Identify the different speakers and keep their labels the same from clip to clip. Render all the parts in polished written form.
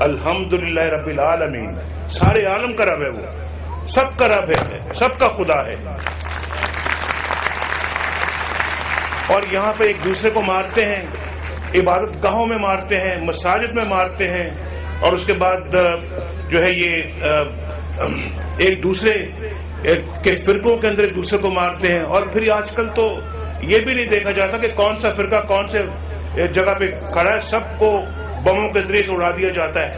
Speaker 1: الحمدللہ رب العالمین. سارے عالم کا رب ہے وہ, سب کا رب ہے, سب کا خدا ہے. اور یہاں پہ ایک دوسرے کو مارتے ہیں, عبادت گاہوں میں مارتے ہیں, مساجد میں مارتے ہیں, اور اس کے بعد جو ہے یہ ایک دوسرے کے فرقوں کے اندر ایک دوسرے کو مارتے ہیں. اور پھر آج کل تو یہ بھی نہیں دیکھا جاتا کہ کون سا فرقہ کون سے جگہ پہ کھڑا ہے, سب کو بموں کے ذریعے سے اڑا دیا جاتا ہے.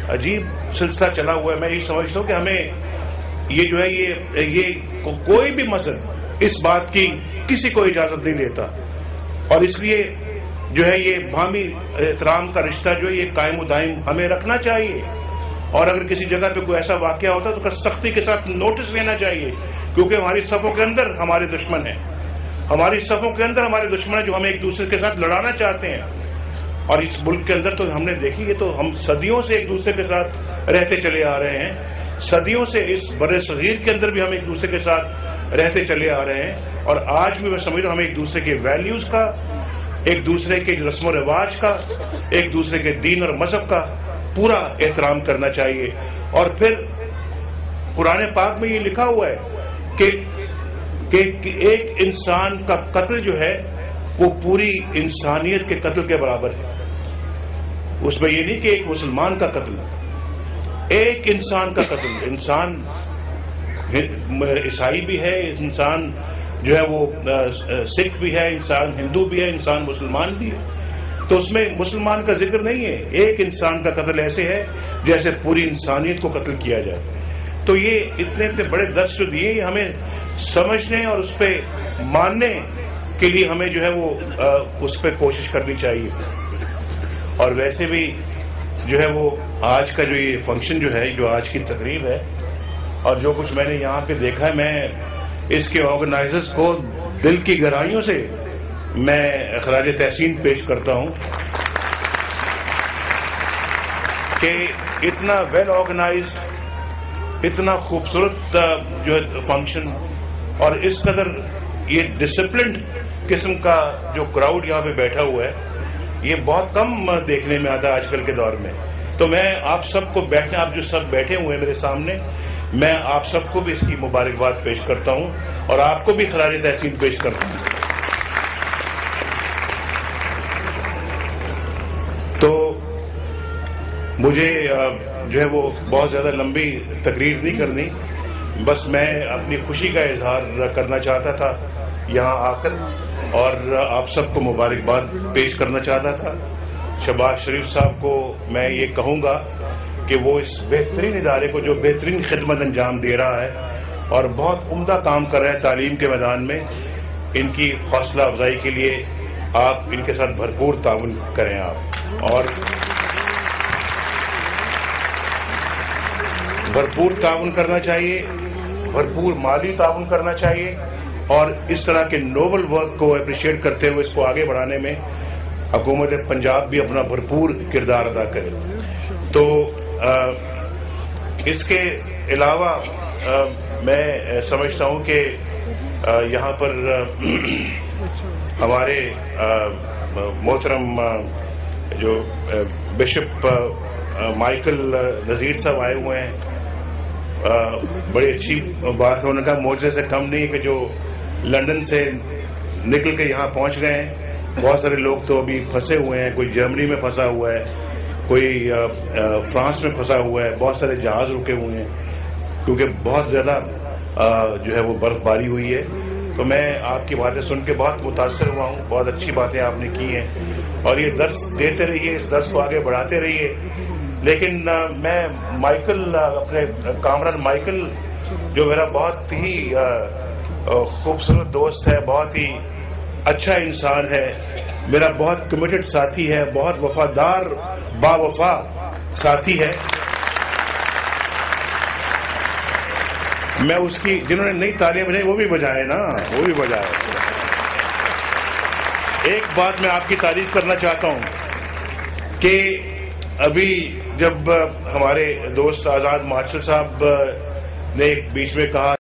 Speaker 1: عجیب سلسلہ چلا ہوا ہے. میں یہ سمجھتا ہوں کہ ہمیں یہ جو ہے یہ کوئی بھی مذہب اس بات کی کسی کو اجازت نہیں دیتا, اور اس لیے جو ہے یہ باہمی احترام کا رشتہ جو ہے یہ قائم و دائم ہمیں رکھنا چاہیے. اور اگر کسی جگہ پہ کوئی ایسا واقعہ ہوتا ہے تو سختی کے ساتھ نوٹس لینا چاہیے, کیونکہ ہماری صفوں کے اندر ہمارے دشمن ہیں, ہماری صفوں کے اندر ہمارے دشمن ہیں جو ہمیں ایک دوسرے کے ساتھ لڑانا چاہتے ہیں. اور اس ملک کے اندر تو ہم نے دیکھی ہے, تو ہم صدیوں سے ایک دوسرے کے ساتھ رہتے چلے آ رہے ہیں, صدیوں سے اس بر صغیر کے اندر بھی ہم ایک دوسرے کے ساتھ رہتے چلے آ رہے ہیں. اور آج بھی میں سمجھ رہا ہوں ہمیں ایک دوسرے کے ویلیوز کا, ایک دوسرے کے رسم و رواج کا, ایک دوسرے کے دین اور مذہب کا پورا احترام کرنا چاہیے. اور پھر قرآن پاک میں یہ لکھا ہوا ہے کہ ایک انسان کا قتل جو ہے وہ پوری انسانیت کے قتل کے برابر ہے. اس میں یہ نہیں کہ ایک مسلمان کا قتل, ایک انسان کا قتل. انسان عیسائی بھی ہے, انسان جو ہے وہ سکھ بھی ہے, انسان ہندو بھی ہے, انسان مسلمان بھی ہے. تو اس میں مسلمان کا ذکر نہیں ہے. ایک انسان کا قتل ایسے ہے جیسے پوری انسانیت کو قتل کیا جائے. تو یہ اتنے بڑے درس جو دیے, یہ ہمیں سمجھنے اور اس پہ ماننے کے لیے ہمیں جو ہے وہ اس پہ کوشش کرنی چاہیے. اور ویسے بھی جو ہے وہ آج کا جو یہ فنکشن جو ہے, جو آج کی تقریب ہے, اور جو کچھ میں نے یہاں پہ دیکھا ہے, میں اس کے آرگنائزرز کو دل کی گہرائیوں سے میں خراج تحسین پیش کرتا ہوں کہ اتنا ویل آرگنائزڈ, اتنا خوبصورت جو ہے فنکشن, اور اس قدر یہ ڈسپلنڈ قسم کا جو کراؤڈ یہاں پہ بیٹھا ہوا ہے, یہ بہت کم دیکھنے میں آتا ہے آج کل کے دور میں. تو میں آپ سب کو بیٹھنے, آپ جو سب بیٹھے ہوئے ہیں میرے سامنے, میں آپ سب کو بھی اس کی مبارکباد پیش کرتا ہوں, اور آپ کو بھی خراج تحسین پیش کرتا ہوں. تو مجھے جو ہے وہ بہت زیادہ لمبی تقریر نہیں کرنی, بس میں اپنی خوشی کا اظہار کرنا چاہتا تھا یہاں آ کر, اور آپ سب کو مبارکباد پیش کرنا چاہتا تھا. شہباز شریف صاحب کو میں یہ کہوں گا کہ وہ اس بہترین ادارے کو جو بہترین خدمت انجام دے رہا ہے اور بہت عمدہ کام کر رہا ہے تعلیم کے میدان میں, ان کی حوصلہ افزائی کے لیے آپ ان کے ساتھ بھرپور تعاون کریں آپ, اور بھرپور تعاون کرنا چاہیے, بھرپور مالی تعاون کرنا چاہیے, اور اس طرح کے نوبل ورک کو اپریشیٹ کرتے ہوئے اس کو آگے بڑھانے میں حکومت پنجاب بھی اپنا بھرپور کردار ادا کرے. تو اس کے علاوہ میں سمجھتا ہوں کہ یہاں پر ہمارے محترم جو بشپ مائیکل نذیر صاحب آئے ہوئے ہیں, بڑی اچھی بات ہے. انہوں نے کہا معجزے سے کم نہیں کہ جو لندن سے نکل کے یہاں پہنچ گئے ہیں. بہت سارے لوگ تو ابھی پھنسے ہوئے ہیں, کوئی جرمنی میں پھنسا ہوا ہے, کوئی فرانس میں پھنسا ہوا ہے, بہت سارے جہاز رکے ہوئے ہیں کیونکہ بہت زیادہ جو ہے وہ برف باری ہوئی ہے. تو میں آپ کی باتیں سن کے بہت متاثر ہوا ہوں, بہت اچھی باتیں آپ نے کی ہیں, اور یہ درس دیتے رہیے, اس درس کو آگے بڑھاتے رہیے. لیکن میں مائیکل, اپنے کامران مائیکل جو میرا بہت ہی خوبصورت دوست ہے, بہت ہی اچھا انسان ہے, میرا بہت کمیٹڈ ساتھی ہے, بہت وفادار با وفا ساتھی ہے. میں اس کی, جنہوں نے نئی تالیاں بجائی وہ بھی بجائے نا, وہ بھی بجائے. ایک بات میں آپ کی تعریف کرنا چاہتا ہوں کہ ابھی جب ہمارے دوست آزاد مارشل صاحب نے ایک بیچ میں کہا